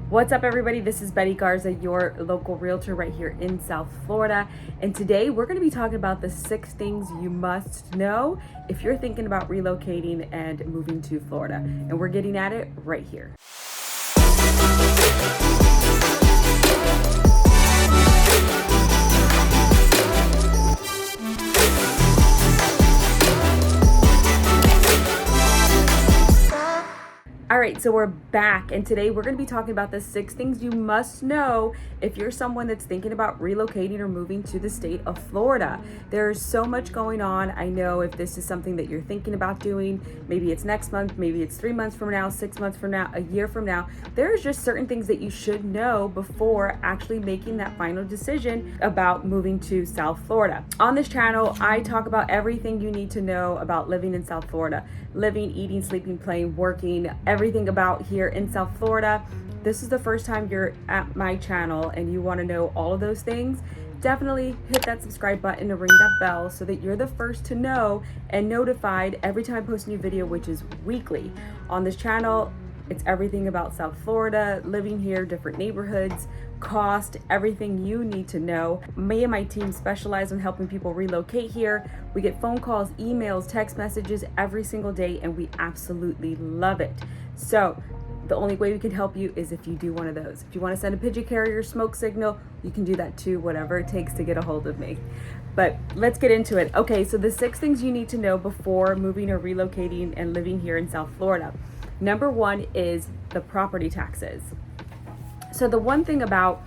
What's up, everybody? This is Betty Garza, your local realtor right here in South Florida. And today we're going to be talking about the 6 things you must know if you're thinking about relocating and moving to Florida. And we're getting at it right here. All right, so we're back, and today we're going to be talking about the 6 things you must know if you're someone that's thinking about relocating or moving to the state of Florida. There's so much going on. I know if this is something that you're thinking about doing, maybe it's next month, maybe it's 3 months from now, 6 months from now, a year from now, there's just certain things that you should know before actually making that final decision about moving to South Florida. On this channel, I talk about everything you need to know about living in South Florida, living, eating, sleeping, playing, working, everything about here in South Florida. This is the first time you're at my channel and you want to know all of those things, definitely hit that subscribe button and ring that bell so that you're the first to know and notified every time I post a new video, which is weekly. On this channel, it's everything about South Florida, living here, different neighborhoods, cost, everything you need to know. Me and my team specialize in helping people relocate here. We get phone calls, emails, text messages every single day, and we absolutely love it. So the only way we can help you is if you do one of those. If you want to send a pigeon carrier smoke signal, you can do that too, whatever it takes to get a hold of me. But let's get into it. Okay, so the 6 things you need to know before moving or relocating and living here in South Florida. Number 1 is the property taxes. So the one thing about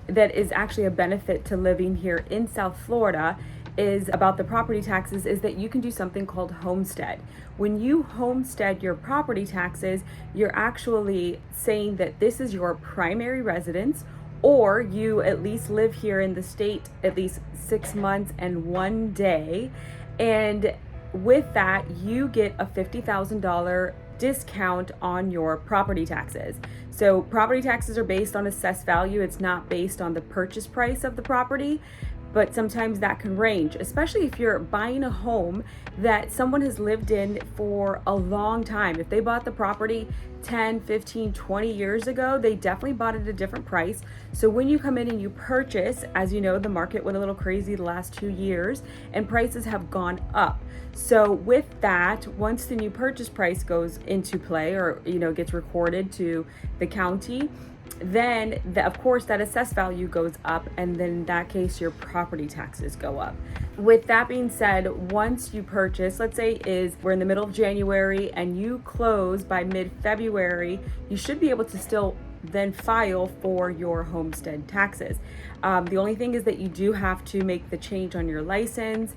that is actually a benefit to living here in South Florida is about the property taxes is that you can do something called homestead. When you homestead your property taxes, you're actually saying that this is your primary residence, or you at least live here in the state at least 6 months and 1 day. And with that, you get a $50,000 discount on your property taxes. So property taxes are based on assessed value. It's not based on the purchase price of the property, but sometimes that can range, especially if you're buying a home that someone has lived in for a long time. If they bought the property 10, 15, 20 years ago, they definitely bought it at a different price. So when you come in and you purchase, as you know, the market went a little crazy the last 2 years and prices have gone up. So with that, once the new purchase price goes into play or, gets recorded to the county, then of course that assessed value goes up, and then in that case your property taxes go up. With that being said, once you purchase, let's say we're in the middle of January and you close by mid-February, you should be able to still then file for your homestead taxes. The only thing is that you do have to make the change on your license,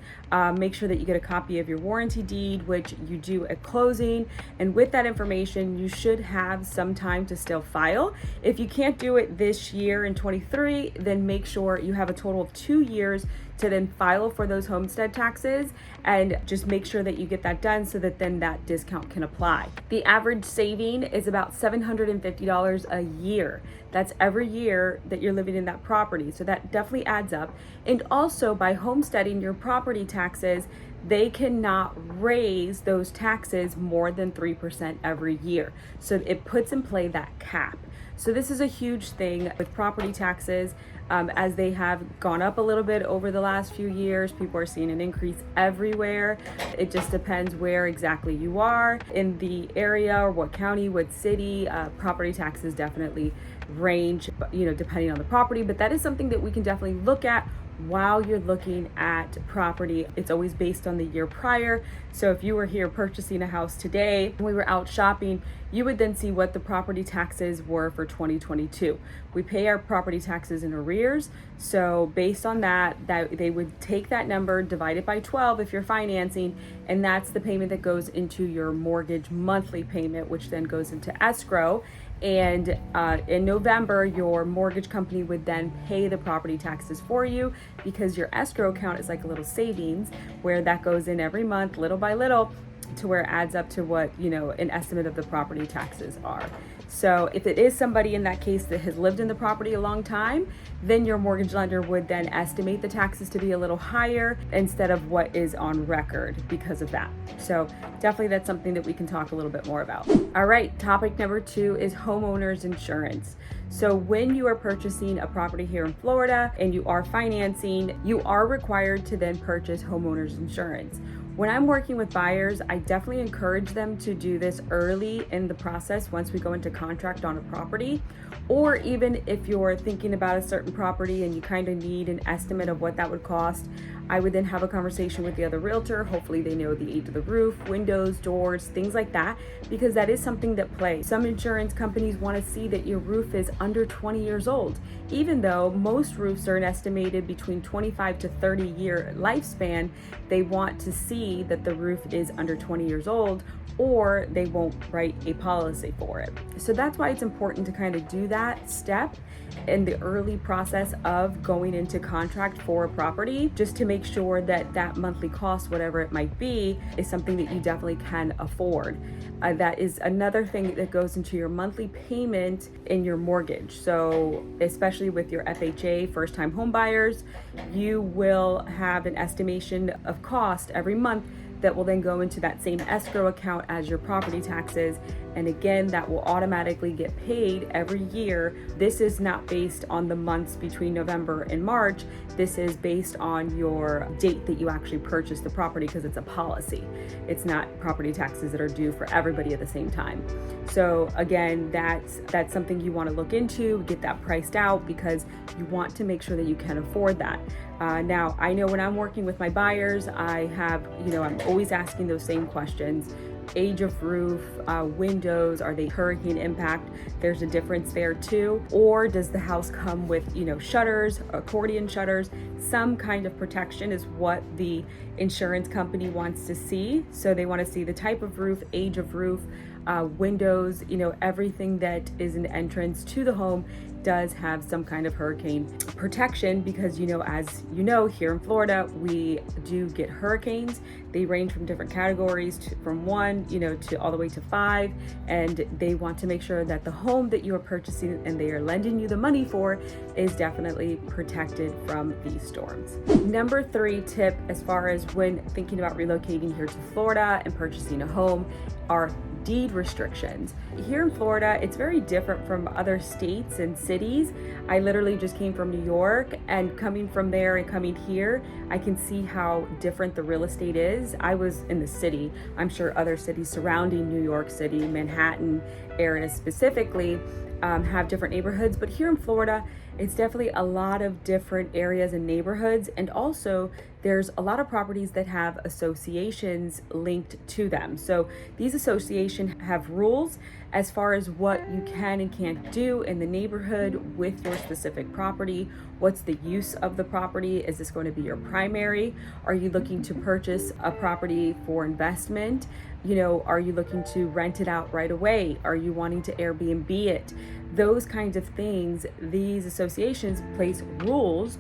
make sure that you get a copy of your warranty deed, which you do at closing, and with that information you should have some time to still file. If you can't do it this year in 23, then make sure you have a total of 2 years to then file for those homestead taxes, and just make sure that you get that done so that then that discount can apply. The average saving is about $750 a year. That's every year that you're living in that property. So that definitely adds up. And also by homesteading your property taxes, they cannot raise those taxes more than 3% every year. So it puts in play that cap. So this is a huge thing with property taxes. As they have gone up a little bit over the last few years, people are seeing an increase everywhere. It just depends where exactly you are in the area or what county, what city. Property taxes definitely range, depending on the property, but that is something that we can definitely look at while you're looking at property. It's always based on the year prior. So if you were here purchasing a house today and we were out shopping, you would then see what the property taxes were for 2022. We pay our property taxes in arrears. So based on that they would take that number, divide it by 12 if you're financing, and that's the payment that goes into your mortgage monthly payment, which then goes into escrow. And in November, your mortgage company would then pay the property taxes for you, because your escrow account is like a little savings where that goes in every month, little by little, to where it adds up to what, an estimate of the property taxes are. So if it is somebody in that case that has lived in the property a long time, then your mortgage lender would then estimate the taxes to be a little higher instead of what is on record because of that. So definitely that's something that we can talk a little bit more about. All right, topic number 2 is homeowners insurance. So when you are purchasing a property here in Florida and you are financing, you are required to then purchase homeowners insurance. When I'm working with buyers, I definitely encourage them to do this early in the process once we go into contract on a property, or even if you're thinking about a certain property and you kind of need an estimate of what that would cost, I would then have a conversation with the other realtor. Hopefully they know the age of the roof, windows, doors, things like that, because that is something that plays. Some insurance companies want to see that your roof is under 20 years old, even though most roofs are an estimated between 25 to 30 year lifespan. They want to see that the roof is under 20 years old, or they won't write a policy for it. So that's why it's important to kind of do that step in the early process of going into contract for a property, just to make sure that that monthly cost, whatever it might be, is something that you definitely can afford. That is another thing that goes into your monthly payment in your mortgage. So especially with your FHA, first time home buyers, you will have an estimation of cost every month that will then go into that same escrow account as your property taxes. And again, that will automatically get paid every year. This is not based on the months between November and March. This is based on your date that you actually purchased the property, because it's a policy. It's not property taxes that are due for everybody at the same time. So again, that's something you want to look into, get that priced out, because you want to make sure that you can afford that. Now, I know when I'm working with my buyers, I'm always asking those same questions. Age of roof, windows, are they hurricane impact? There's a difference there too. Or does the house come with, shutters, accordion shutters? Some kind of protection is what the insurance company wants to see. So they want to see the type of roof, age of roof, windows, everything that is an entrance to the home does have some kind of hurricane protection, because as you know, here in Florida we do get hurricanes. They range from different categories from 1 to all the way to 5, and they want to make sure that the home that you are purchasing and they are lending you the money for is definitely protected from these storms. Number 3 tip, as far as when thinking about relocating here to Florida and purchasing a home, are deed restrictions. Here in Florida, it's very different from other states and cities. I literally just came from New York, and coming from there and coming here, I can see how different the real estate is. I was in the city. I'm sure other cities surrounding New York City, Manhattan area specifically, have different neighborhoods, but here in Florida, it's definitely a lot of different areas and neighborhoods, and also there's a lot of properties that have associations linked to them. So these associations have rules as far as what you can and can't do in the neighborhood with your specific property. What's the use of the property? Is this going to be your primary? Are you looking to purchase a property for investment? Are you looking to rent it out right away? Are you wanting to Airbnb it? Those kinds of things, these associations place rules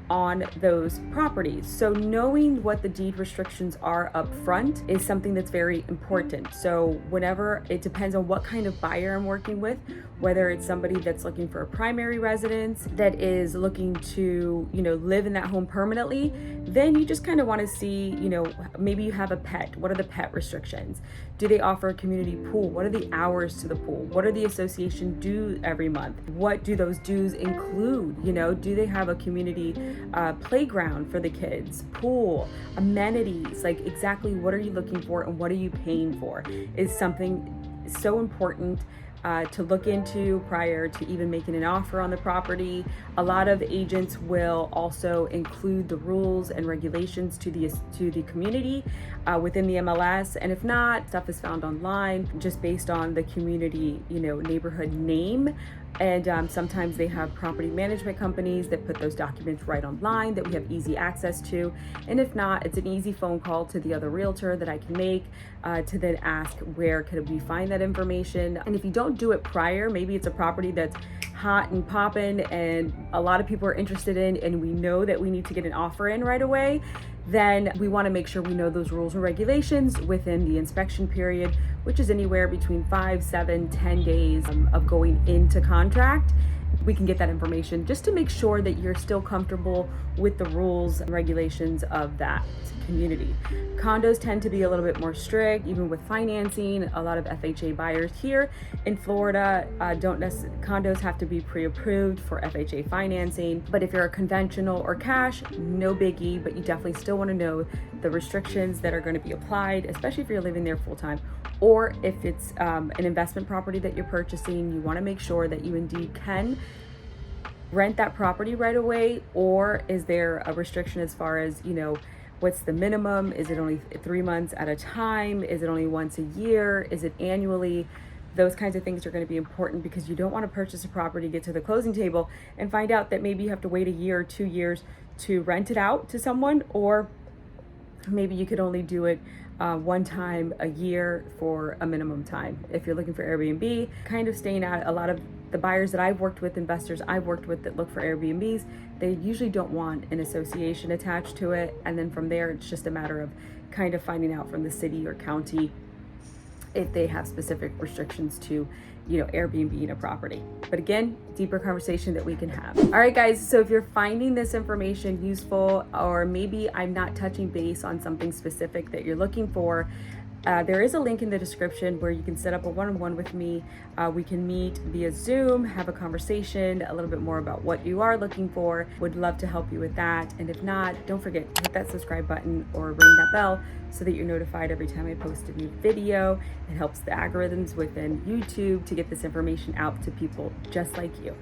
on those properties. So knowing what the deed restrictions are up front is something that's very important. So whenever, it depends on what kind of buyer I'm working with, whether it's somebody that's looking for a primary residence, that is looking to, live in that home permanently, then you just kind of want to see, maybe you have a pet. What are the pet restrictions? Do they offer a community pool? What are the hours to the pool? What are the association dues every month? What do those dues include? Do they have a community playground for the kids, pool, amenities? Like, exactly what are you looking for and what are you paying for is something so important to look into prior to even making an offer on the property. A lot of agents will also include the rules and regulations to the community within the MLS, and if not, stuff is found online just based on the community, neighborhood name. And sometimes they have property management companies that put those documents right online that we have easy access to. And if not, it's an easy phone call to the other realtor that I can make to then ask, where could we find that information? And if you don't do it prior, maybe it's a property that's hot and popping and a lot of people are interested in, and we know that we need to get an offer in right away, then we want to make sure we know those rules and regulations within the inspection period, which is anywhere between 5, 7, 10 days of going into contract. We can get that information just to make sure that you're still comfortable with the rules and regulations of that community. Condos tend to be a little bit more strict, even with financing. A lot of FHA buyers here in Florida condos have to be pre-approved for FHA financing. But if you're a conventional or cash, no biggie, but you definitely still want to know the restrictions that are going to be applied, especially if you're living there full time. Or if it's an investment property that you're purchasing, you want to make sure that you indeed can rent that property right away, or is there a restriction as far as, what's the minimum? Is it only 3 months at a time? Is it only once a year? Is it annually? Those kinds of things are going to be important, because you don't want to purchase a property, get to the closing table, and find out that maybe you have to wait a year or 2 years to rent it out to someone, or maybe you could only do it one time a year for a minimum time. If you're looking for Airbnb, kind of staying out, a lot of the buyers that I've worked with, investors I've worked with that look for Airbnbs, they usually don't want an association attached to it. And then from there, it's just a matter of kind of finding out from the city or county if they have specific restrictions to, Airbnb in a property. But again, deeper conversation that we can have. All right, guys. So if you're finding this information useful, or maybe I'm not touching base on something specific that you're looking for, there is a link in the description where you can set up a one-on-one with me. We can meet via Zoom, have a conversation, a little bit more about what you are looking for. Would love to help you with that. And if not, don't forget, hit that subscribe button or ring that bell so that you're notified every time I post a new video. It helps the algorithms within YouTube to get this information out to people just like you.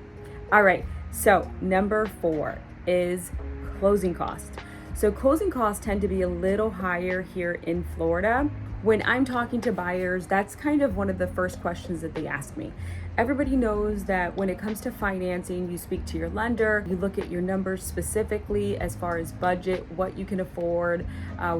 All right, so number 4 is closing costs. So closing costs tend to be a little higher here in Florida. When I'm talking to buyers, that's kind of one of the first questions that they ask me. Everybody knows that when it comes to financing, you speak to your lender, you look at your numbers specifically as far as budget, what you can afford,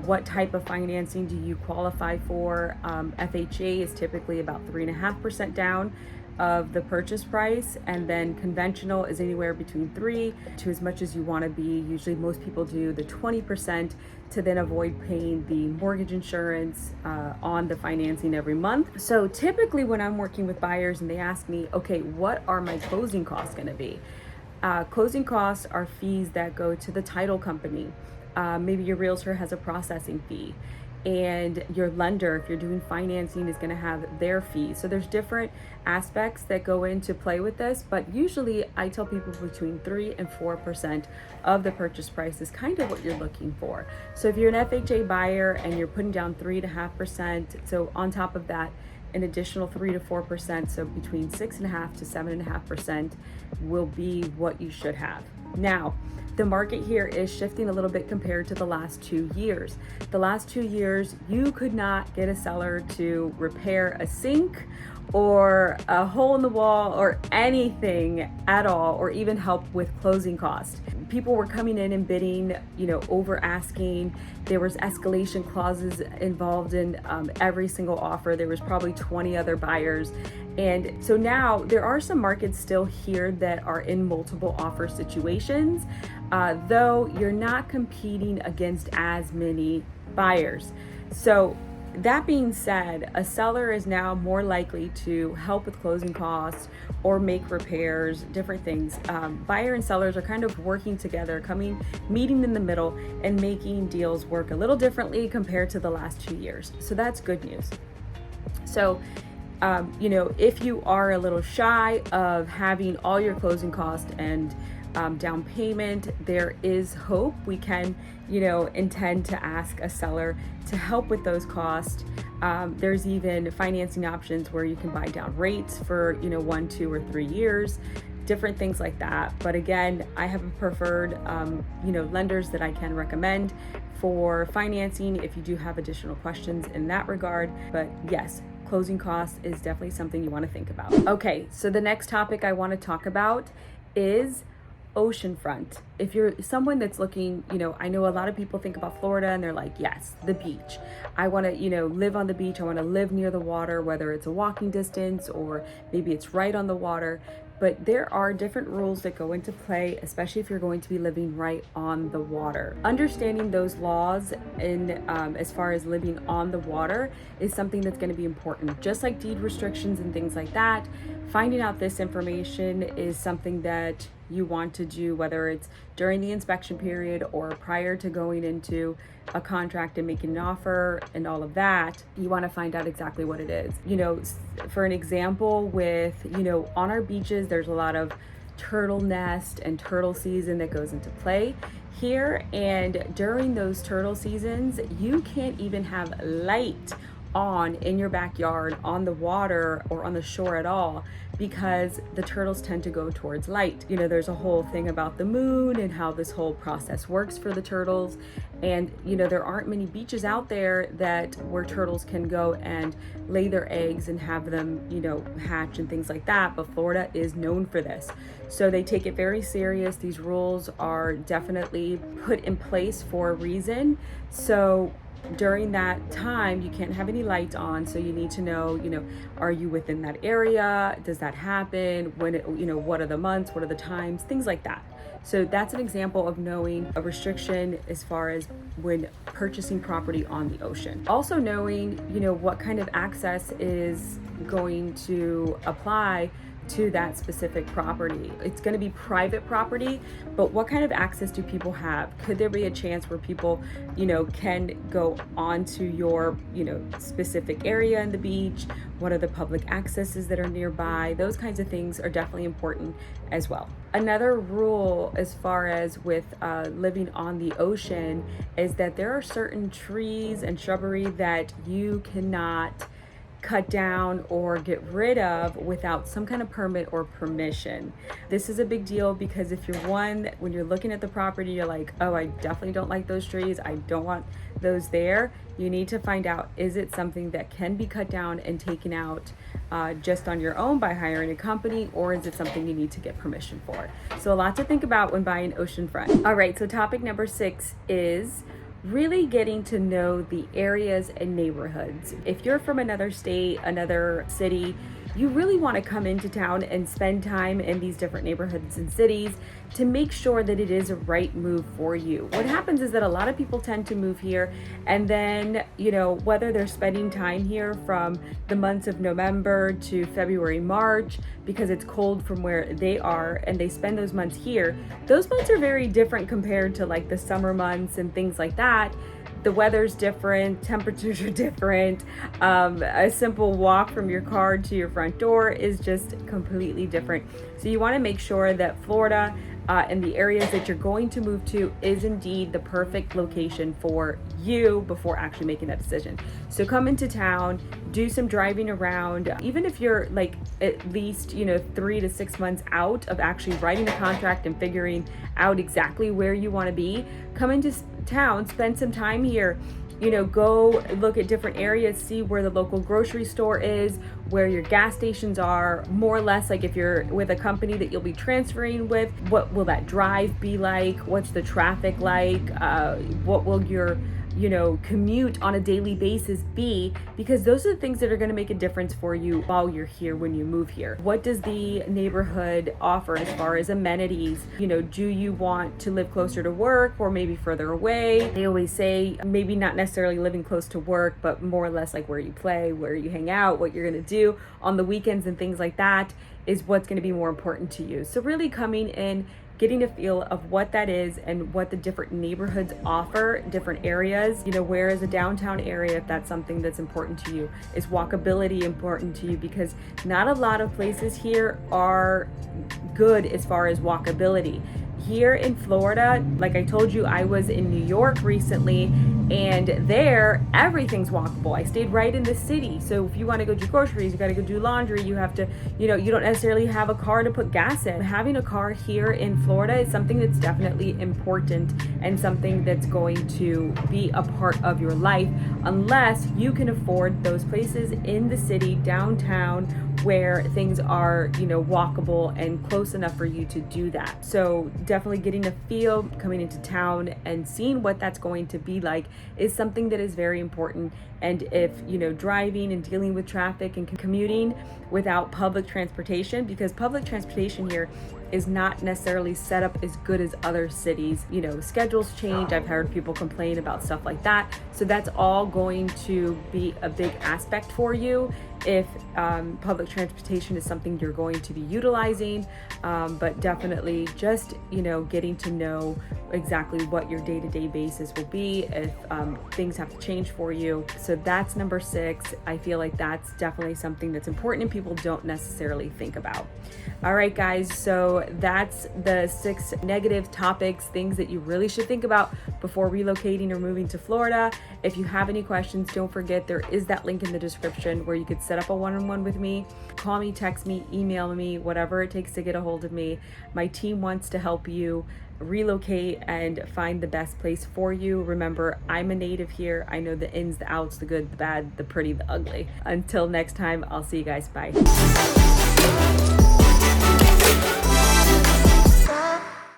what type of financing do you qualify for. FHA is typically about 3.5% down of the purchase price, and then conventional is anywhere between 3 to as much as you want to be. Usually most people do the 20% to then avoid paying the mortgage insurance on the financing every month. So typically when I'm working with buyers and they ask me, okay, what are my closing costs going to be? Closing costs are fees that go to the title company. Maybe your realtor has a processing fee, and your lender, if you're doing financing, is going to have their fee. So there's different aspects that go into play with this, but usually I tell people between 3 and 4% of the purchase price is kind of what you're looking for. So if you're an FHA buyer and you're putting down 3.5%, so on top of that, an additional 3 to 4%, so between 6.5 to 7.5% will be what you should have. Now, the market here is shifting a little bit compared to the last 2 years. The last 2 years, you could not get a seller to repair a sink or a hole in the wall or anything at all, or even help with closing costs. People were coming in and bidding, over asking. There was escalation clauses involved in every single offer. There was probably 20 other buyers. And so now there are some markets still here that are in multiple offer situations, though you're not competing against as many buyers. So that being said, a seller is now more likely to help with closing costs or make repairs, different things. Buyer and sellers are kind of working together, meeting in the middle and making deals work a little differently compared to the last 2 years. So that's good news. So, if you are a little shy of having all your closing costs and down payment, there is hope. We can, intend to ask a seller to help with those costs. There's even financing options where you can buy down rates for, 1, 2, or 3 years, different things like that. But again, I have a preferred, lenders that I can recommend for financing if you do have additional questions in that regard. But yes, closing costs is definitely something you want to think about. Okay, so the next topic I want to talk about is oceanfront. If you're someone that's looking, I know a lot of people think about Florida and they're like, yes, the beach. I want to, live on the beach. I want to live near the water, whether it's a walking distance or maybe it's right on the water. but there are different rules that go into play, especially if you're going to be living right on the water. Understanding those laws in as far as living on the water is something that's going to be important. Just like deed restrictions and things like that, finding out this information is something that you want to do, whether it's during the inspection period or prior to going into a contract and making an offer and all of that. You want to find out exactly what it is. For an example, with, on our beaches, there's a lot of turtle nest and turtle season that goes into play here. And during those turtle seasons, you can't even have light on in your backyard, on the water, or on the shore at all, because the turtles tend to go towards light. There's a whole thing about the moon and how this whole process works for the turtles. And there aren't many beaches out there where turtles can go and lay their eggs and have them hatch and things like that, but Florida is known for this. So they take it very serious. These rules are definitely put in place for a reason. So during that time, you can't have any lights on, so you need to know, are you within that area? Does that happen? When what are the months? What are the times? Things like that. So that's an example of knowing a restriction as far as when purchasing property on the ocean. Also knowing, what kind of access is going to apply to that specific property. It's going to be private property, but what kind of access do people have? Could there be a chance where people, can go onto your, specific area in the beach? What are the public accesses that are nearby? Those kinds of things are definitely important as well. Another rule as far as with living on the ocean is that there are certain trees and shrubbery that you cannot cut down or get rid of without some kind of permit or permission. This is a big deal because if you're when you're looking at the property, you're like, oh, I definitely don't like those trees, I don't want those there. You need to find out, is it something that can be cut down and taken out just on your own by hiring a company, or is it something you need to get permission for? So a lot to think about when buying oceanfront. All right, so topic number 6 is really getting to know the areas and neighborhoods. If you're from another state, another city, you really want to come into town and spend time in these different neighborhoods and cities to make sure that it is a right move for you. What happens is that a lot of people tend to move here, and then, whether they're spending time here from the months of November to February, March, because it's cold from where they are, and they spend those months here, those months are very different compared to like the summer months and things like that. The weather's different, temperatures are different. A simple walk from your car to your front door is just completely different. So you want to make sure that Florida and the areas that you're going to move to is indeed the perfect location for you before actually making that decision. So come into town, do some driving around. Even if you're like at least 3 to 6 months out of actually writing a contract and figuring out exactly where you want to be, come into town, spend some time here. Go look at different areas, see where the local grocery store is, where your gas stations are, more or less. Like if you're with a company that you'll be transferring with, what will that drive be like? What's the traffic like? What will your commute on a daily basis be? Because those are the things that are going to make a difference for you while you're here when you move here. What does the neighborhood offer as far as amenities? Do you want to live closer to work or maybe further away? They always say maybe not necessarily living close to work, but more or less like where you play, where you hang out, what you're going to do on the weekends and things like that is what's going to be more important to you. So really coming in, getting a feel of what that is and what the different neighborhoods offer, different areas. Where is a downtown area, if that's something that's important to you? Is walkability important to you? Because not a lot of places here are good as far as walkability. Here in Florida, like I told you, I was in New York recently, and there everything's walkable. I stayed right in the city. So if you want to go do groceries, you got to go do laundry, you have to, you don't necessarily have a car to put gas in. Having a car here in Florida is something that's definitely important and something that's going to be a part of your life, unless you can afford those places in the city, downtown, where things are, walkable and close enough for you to do that. So definitely getting a feel coming into town and seeing what that's going to be like is something that is very important. And if, driving and dealing with traffic and commuting without public transportation, because public transportation here is not necessarily set up as good as other cities. Schedules change. I've heard people complain about stuff like that. So that's all going to be a big aspect for you if public transportation is something you're going to be utilizing. But definitely just, getting to know exactly what your day-to-day basis will be if things have to change for you. So that's number 6. I feel like that's definitely something that's important and people don't necessarily think about. All right, guys, so that's the 6 negative topics, things that you really should think about before relocating or moving to Florida. If you have any questions, don't forget there is that link in the description where you could set up a one-on-one with me. Call me, text me, email me, whatever it takes to get a hold of me. My team wants to help you relocate and find the best place for you. Remember, I'm a native here. I know the ins, the outs, the good, the bad, the pretty, the ugly. Until next time, I'll see you guys. Bye.